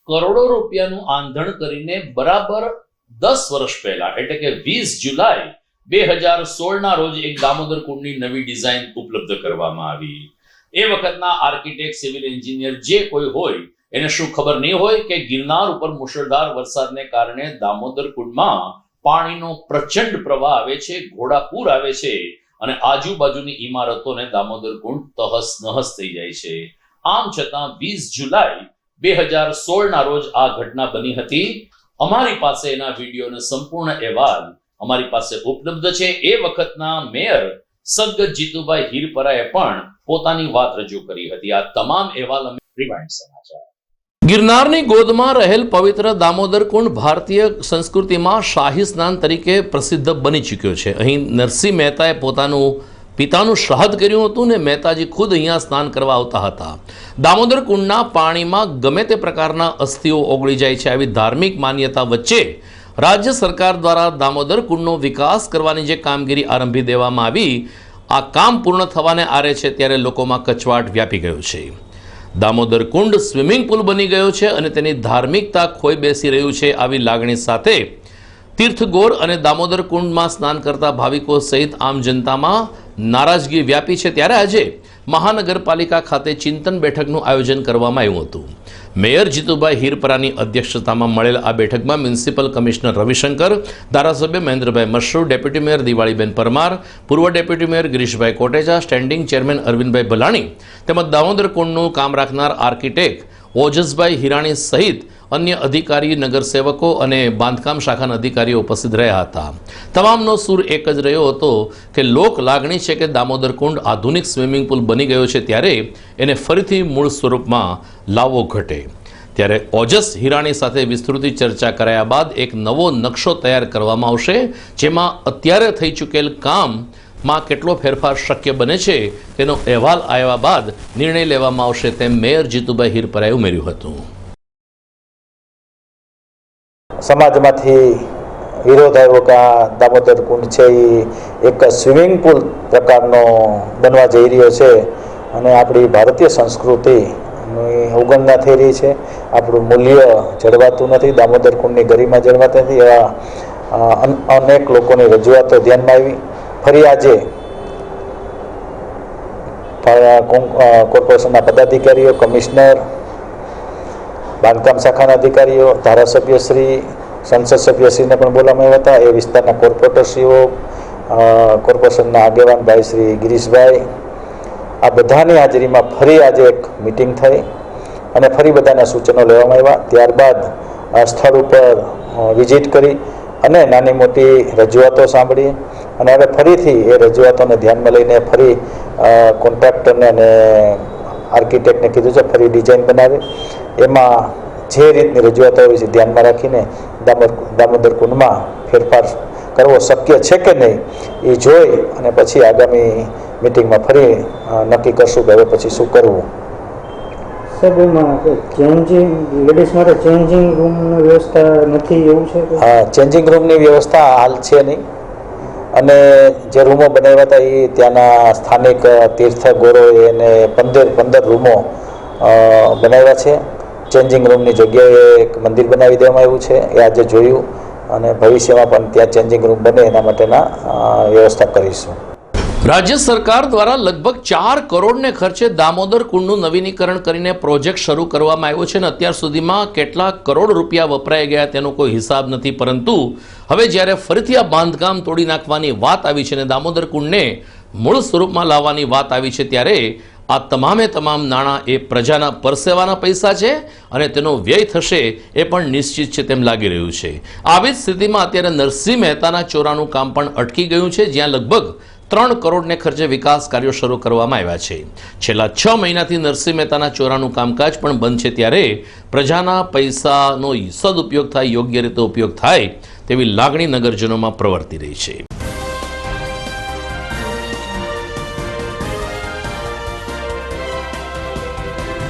કરોડો રૂપિયાનું આંધણ કરીને બરાબર 10 વર્ષ પહેલા એટલે કે 20 જુલાઈ 2016 ના રોજ એક દામોદર કુંડની નવી ડિઝાઇન ઉપલબ્ધ કરવામાં આવી। એ વખતના આર્કિટેક્ટ સિવિલ એન્જિનિયર જે કોઈ હોય એને શું ખબર નહીં હોય કે ગિરનાર ઉપર મુશળધાર વરસાદને કારણે દામોદર કુંડમાં પાણીનો પ્રચંડ પ્રવાહ આવે છે, ઘોડાપૂર આવે છે અને આજુબાજુની ઇમારતોને દામોદર કુંડ તહસ નહસ થઈ જાય છે। આમ છતાં 20 જુલાઈ 2016 ના રોજ આ ઘટના બની હતી। અમારી પાસે એના વિડીયોનો સંપૂર્ણ અહેવાલ અમારી પાસે ઉપલબ્ધ છે। એ વખતના મેયર સદગત જીતુભાઈ હીરપરાએ પણ પોતાની વાત રજૂ કરી હતી। આ તમામ અહેવાલ અમે રિવાઇન્ડ સમાચાર। ગિરનારની ગોદમાં રહેલ પવિત્ર દામોદર કુંડ ભારતીય સંસ્કૃતિમાં શાહી સ્નાન તરીકે પ્રસિદ્ધ બની ચૂક્યો છે। અહીં નરસિંહ મહેતાએ પોતાનું પિતાનું શ્રાદ્ધ કર્યું હતું ને મહેતાજી ખુદ અહીંયા સ્નાન કરવા આવતા હતા। દામોદર કુંડના પાણીમાં ગમે તે પ્રકારના અસ્થિઓ ઓગળી જાય છે। આવી ધાર્મિક માન્યતા વચ્ચે રાજ્ય સરકાર દ્વારા દામોદર કુંડનો વિકાસ કરવાની જે કામગીરી આરંભી દેવામાં આવી, આ કામ પૂર્ણ થવાને આરે છે ત્યારે લોકોમાં કચવાટ વ્યાપી ગયો છે। દામોદર કુંડ સ્વિમિંગ પુલ બની ગયો છે અને તેની ધાર્મિકતા ખોઈ બેસી રહ્યું છે। આવી લાગણી સાથે તીર્થગોર અને દામોદર કુંડમાં સ્નાન કરતા ભાવિકો સહિત આમ જનતામાં નારાજગી વ્યાપી છે। ત્યારે આજે મહાનગરપાલિકા ખાતે ચિંતન બેઠકનું આયોજન કરવામાં આવ્યું હતું। મેયર જીતુભાઈ હીરપરાની અધ્યક્ષતામાં મળેલ આ બેઠકમાં મ્યુનિસિપલ કમિશનર રવિશંકર, ધારાસભ્ય મહેન્દ્રભાઈ મશરૂ, ડેપ્યુટી મેયર દિવાળીબેન પરમાર, પૂર્વ deputy mayor Girishbhai Kotecha, standing chairman Arvindbhai Bhalani તેમજ દામોદર કુંડનું કામ રાખનાર આર્કિટેક્ટ ઓજસભાઈ હિરાણી સહિત અન્ય અધિકારી, નગરસેવકો અને બાંધકામ શાખાના અધિકારીઓ ઉપસ્થિત રહ્યા હતા। તમામનો સૂર એક જ રહ્યો હતો કે લોક લાગણી છે કે દામોદર કુંડ આધુનિક સ્વિમિંગ પુલ બની ગયો છે ત્યારે એને ફરીથી મૂળ સ્વરૂપમાં લાવવો ઘટે। ત્યારે ઓજસ હિરાણી સાથે વિસ્તૃત ચર્ચા કરાયા બાદ એક નવો નકશો તૈયાર કરવામાં આવશે, જેમાં અત્યારે થઈ ચૂકેલ કામમાં કેટલો ફેરફાર શક્ય બને છે તેનો અહેવાલ આવ્યા બાદ નિર્ણય લેવામાં આવશે તેમ મેયર જીતુભાઈ હીરપરાએ ઉમેર્યું હતું। સમાજમાંથી વિરોધ આવ્યો કે આ દામોદર કુંડ છે એ એક સ્વિમિંગ પુલ પ્રકારનો બનવા જઈ રહ્યો છે અને આપણી ભારતીય સંસ્કૃતિની અવગણના થઈ રહી છે। આપણું મૂલ્ય જળવાતું નથી, દામોદર કુંડની ગરિમા જળવાતી નથી। એવા અનેક લોકોની રજૂઆતો ધ્યાનમાં આવી। ફરી આજે કોર્પોરેશનના પદાધિકારીઓ, કમિશનર, બાંધકામ શાખાના અધિકારીઓ, ધારાસભ્યશ્રી, સંસદ સભ્યશ્રીને પણ બોલાવવામાં આવ્યા હતા। એ વિસ્તારના કોર્પોરેટરશ્રીઓ, કોર્પોરેશનના આગેવાન ભાઈ શ્રી ગિરીશભાઈ, આ બધાની હાજરીમાં ફરી આજે એક મિટિંગ થઈ અને ફરી બધાના સૂચનો લેવામાં આવ્યા। ત્યારબાદ સ્થળ ઉપર વિઝિટ કરી અને નાની મોટી રજૂઆતો સાંભળી અને હવે ફરીથી એ રજૂઆતોને ધ્યાનમાં લઈને ફરી કોન્ટ્રાક્ટરને અને આર્કિટેક્ટને કીધું છે ફરી ડિઝાઇન બનાવે। એમાં જે રીતની રજૂઆતો હોય છે ધ્યાનમાં રાખીને દામોદર કુંડમાં ફેરફાર કરવો શક્ય છે કે નહીં એ જોઈ અને પછી આગામી મિટિંગમાં ફરી નક્કી કરશું કે હવે પછી શું કરવું। સાહેબ, એમાં ચેન્જિંગ લેડીઝ માટે ચેન્જિંગ રૂમની વ્યવસ્થા નથી એવું છે? હા, ચેન્જિંગ રૂમની વ્યવસ્થા હાલ છે નહીં અને જે રૂમો બનાવ્યા હતા એ ત્યાંના સ્થાનિક તીર્થગોરોએ એને 15 રૂમો બનાવ્યા છે। ચેન્જિંગ રૂમની જગ્યાએ એક મંદિર બનાવી દેવામાં આવ્યું છે, એ આજે જોયું અને ભવિષ્યમાં પણ ત્યાં ચેન્જિંગ રૂમ બને એના માટેના વ્યવસ્થા કરીશું। રાજ્ય સરકાર દ્વારા લગભગ 4 કરોડને ખર્ચે દામોદર કુંડનું નવીનીકરણ કરીને પ્રોજેક્ટ શરૂ કરવામાં આવ્યો છે અને અત્યાર સુધીમાં કેટલા કરોડ રૂપિયા વપરાઈ ગયા તેનો કોઈ હિસાબ નથી। પરંતુ હવે જ્યારે ફરીથી આ બાંધકામ તોડી નાખવાની વાત આવી છે અને દામોદર કુંડને મૂળ સ્વરૂપમાં લાવવાની વાત આવી છે ત્યારે આ તમામે તમામ નાણાં એ પ્રજાના પરસેવાના પૈસા છે અને તેનો વ્યય થશે એ પણ નિશ્ચિત છે તેમ લાગી રહ્યું છે। આવી જ સ્થિતિમાં અત્યારે નરસિંહ મહેતાના ચોરાનું કામ પણ અટકી ગયું છે, જ્યાં લગભગ 3 કરોડને ખર્ચે વિકાસ કાર્યો શરૂ કરવામાં આવ્યા છે। છેલ્લા 6 મહિનાથી નરસિંહ મહેતાના ચોરાનું કામકાજ પણ બંધ છે ત્યારે પ્રજાના પૈસાનો સદુપયોગ થાય, યોગ્ય રીતે ઉપયોગ થાય તેવી લાગણી નગરજનોમાં પ્રવર્તી રહી છે।